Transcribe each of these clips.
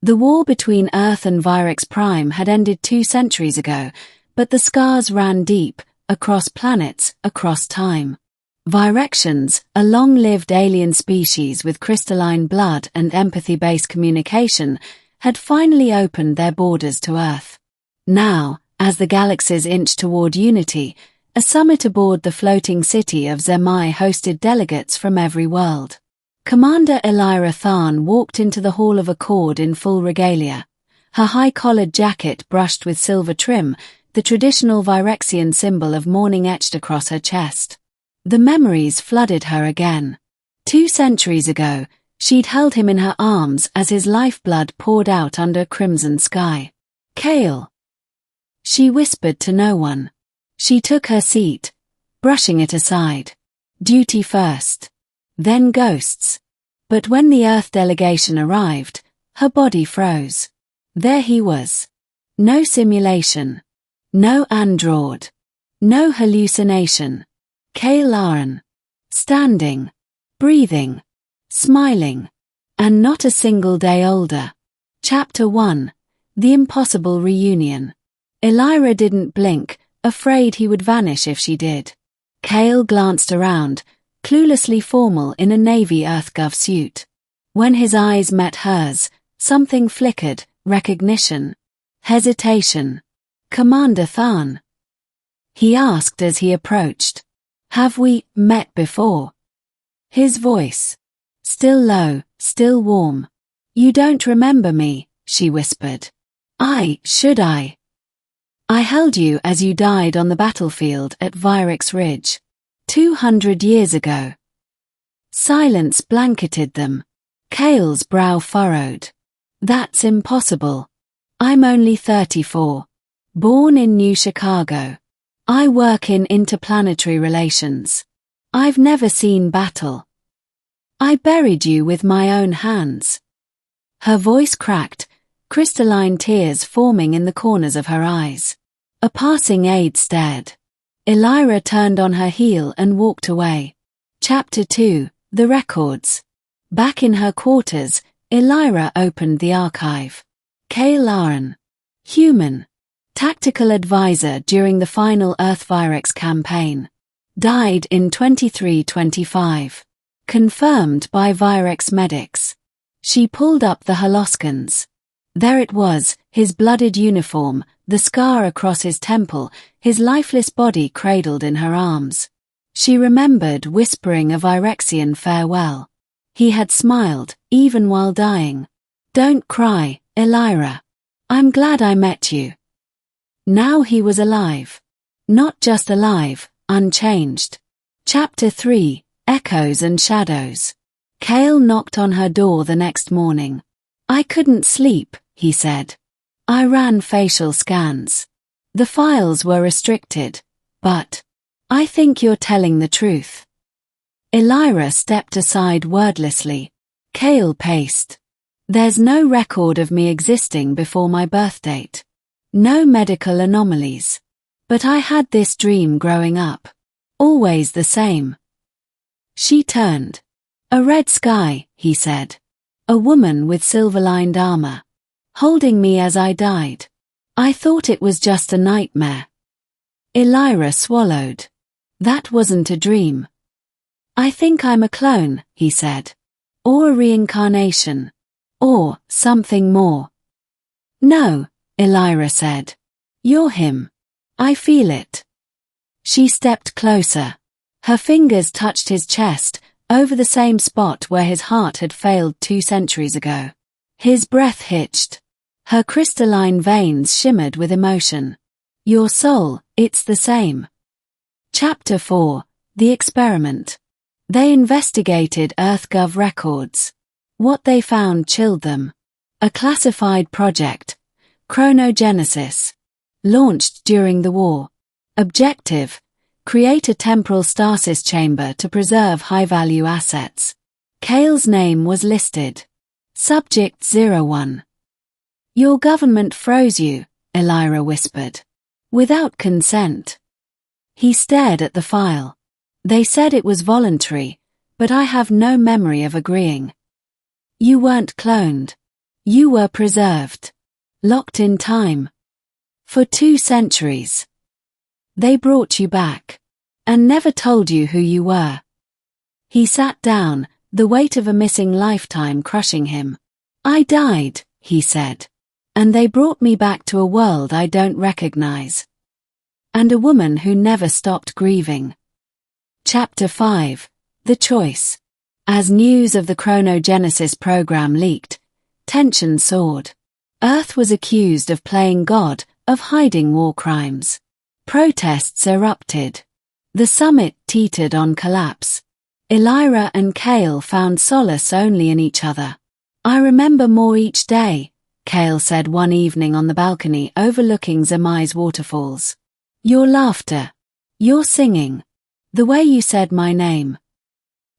The war between Earth and Vyrix Prime had ended 2 centuries ago, but the scars ran deep, across planets, across time. Vyrexians, a long-lived alien species with crystalline blood and empathy-based communication, had finally opened their borders to Earth. Now, as the galaxies inched toward unity, a summit aboard the floating city of Zemai hosted delegates from every world. Commander Elira Tharn walked into the Hall of Accord in full regalia. Her high-collared jacket brushed with silver trim, the traditional Vyrexian symbol of mourning etched across her chest. The memories flooded her again. 2 centuries ago, she'd held him in her arms as his lifeblood poured out under a crimson sky. "Kale," she whispered to no one. She took her seat, brushing it aside. Duty first. Then ghosts. But when the Earth delegation arrived, her body froze. There he was. No simulation. No android. No hallucination. Kale Laren. Standing. Breathing. Smiling. And not a single day older. Chapter 1. The Impossible Reunion. Elira didn't blink, afraid he would vanish if she did. Kale glanced around, cluelessly formal in a Navy EarthGov suit. When his eyes met hers, something flickered, recognition. Hesitation. "Commander Tharn?" he asked as he approached. "Have we met before?" His voice. Still low, still warm. "You don't remember me," she whispered. Should I? I held you as you died on the battlefield at Vyrix Ridge. 200 years ago." Silence blanketed them. Kale's brow furrowed. "That's impossible. I'm only 34. Born in New Chicago. I work in interplanetary relations. I've never seen battle. I buried you with my own hands." Her voice cracked, crystalline tears forming in the corners of her eyes. A passing aide stared. Elira turned on her heel and walked away. Chapter 2. The Records. Back in her quarters, Elira opened the archive. Kale Laren. Human. Tactical advisor during the final Earth Vyrix campaign. Died in 2325. Confirmed by Vyrix medics. She pulled up the holoscans. There it was, his blooded uniform, the scar across his temple, his lifeless body cradled in her arms. She remembered whispering a Vyrexian farewell. He had smiled, even while dying. "Don't cry, Elira. I'm glad I met you." Now he was alive. Not just alive, unchanged. Chapter 3. Echoes and Shadows. Kale knocked on her door the next morning. "I couldn't sleep," he said. "I ran facial scans. The files were restricted, but I think you're telling the truth." Elira stepped aside wordlessly. Kale paced. "There's no record of me existing before my birth date. No medical anomalies. But I had this dream growing up. Always the same." She turned. "A red sky," he said. "A woman with silver-lined armor. Holding me as I died. I thought it was just a nightmare." Elira swallowed. "That wasn't a dream." "I think I'm a clone," he said. "Or a reincarnation. Or something more." "No," Elira said. "You're him. I feel it." She stepped closer. Her fingers touched his chest, over the same spot where his heart had failed 2 centuries ago. His breath hitched. Her crystalline veins shimmered with emotion. "Your soul, it's the same." Chapter 4. The Experiment. They investigated EarthGov records. What they found chilled them. A classified project. Chronogenesis. Launched during the war. Objective. Create a temporal stasis chamber to preserve high-value assets. Kale's name was listed. Subject 01. "Your government froze you," Elira whispered. "Without consent." He stared at the file. "They said it was voluntary, but I have no memory of agreeing." "You weren't cloned. You were preserved. Locked in time. For 2 centuries. They brought you back. And never told you who you were. He sat down, the weight of a missing lifetime crushing him. I died, he said. And they brought me back to a world I don't recognize. And a woman who never stopped grieving. Chapter 5. The Choice. As news of the Chronogenesis program leaked, tension soared. Earth was accused of playing God, of hiding war crimes. Protests erupted. The summit teetered on collapse. Elira and Cale found solace only in each other. I remember more each day, Cale said one evening on the balcony overlooking Zemai's waterfalls. Your laughter. Your singing. The way you said my name.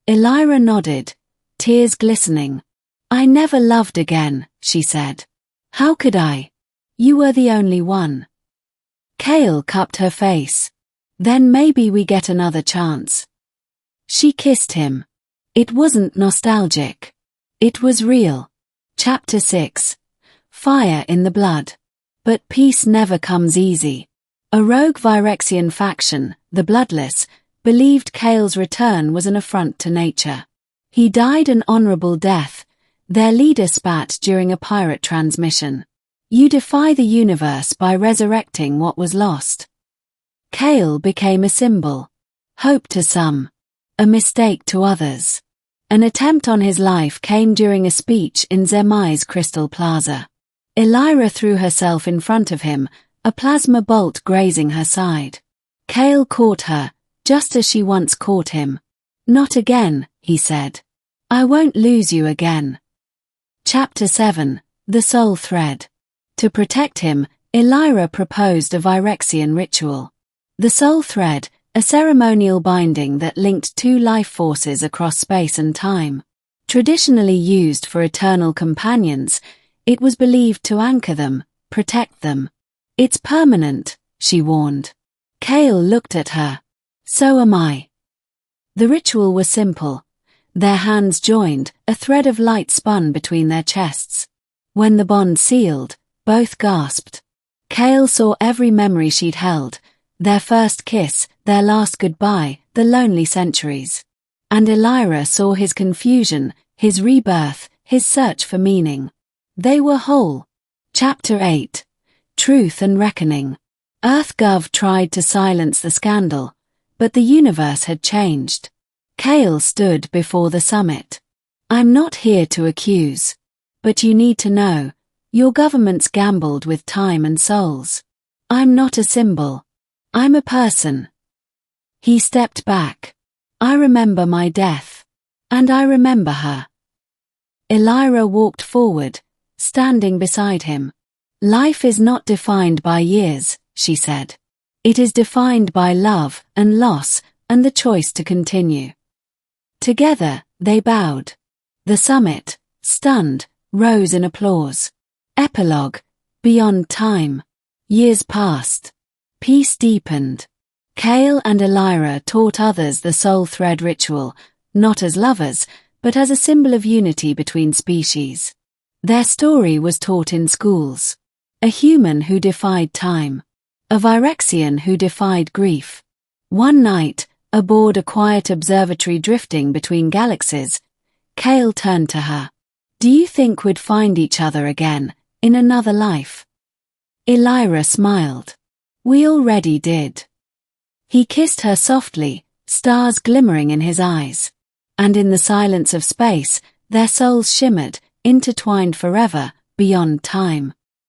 Elira nodded, tears glistening. I never loved again, she said. How could I? You were the only one. Cale cupped her face. Then maybe we get another chance. She kissed him. It wasn't nostalgic. It was real. Chapter 6. Fire in the blood. But peace never comes easy. A rogue Virexian faction, the Bloodless, believed Cale's return was an affront to nature. He died an honorable death, their leader spat during a pirate transmission. You defy the universe by resurrecting what was lost. Cale became a symbol. Hope to some. A mistake to others. An attempt on his life came during a speech in Zemai's Crystal Plaza. Elira threw herself in front of him, a plasma bolt grazing her side. Cale caught her, just as she once caught him. Not again, he said. I won't lose you again. Chapter 7. The Soul Thread. To protect him, Elira proposed a Virexian ritual. The Soul Thread, a ceremonial binding that linked 2 life forces across space and time. Traditionally used for eternal companions, it was believed to anchor them, protect them. It's permanent, she warned. Cale looked at her. So am I. The ritual was simple. Their hands joined, a thread of light spun between their chests. When the bond sealed, both gasped. Cale saw every memory she'd held, their first kiss, their last goodbye, the lonely centuries. And Elira saw his confusion, his rebirth, his search for meaning. They were whole. Chapter 8. Truth and Reckoning. EarthGov tried to silence the scandal, but the universe had changed. Cale stood before the summit. I'm not here to accuse. But you need to know, your government's gambled with time and souls. I'm not a symbol. I'm a person. He stepped back. I remember my death. And I remember her. Elira walked forward, standing beside him. Life is not defined by years, she said. It is defined by love and loss and the choice to continue. Together, they bowed. The summit, stunned, rose in applause. Epilogue. Beyond time. Years passed. Peace deepened. Cale and Elira taught others the soul thread ritual, not as lovers, but as a symbol of unity between species. Their story was taught in schools. A human who defied time. A Virexian who defied grief. One night, aboard a quiet observatory drifting between galaxies, Cale turned to her. Do you think we'd find each other again, in another life? Elira smiled. We already did. He kissed her softly, stars glimmering in his eyes. And in the silence of space, their souls shimmered, intertwined forever, beyond time.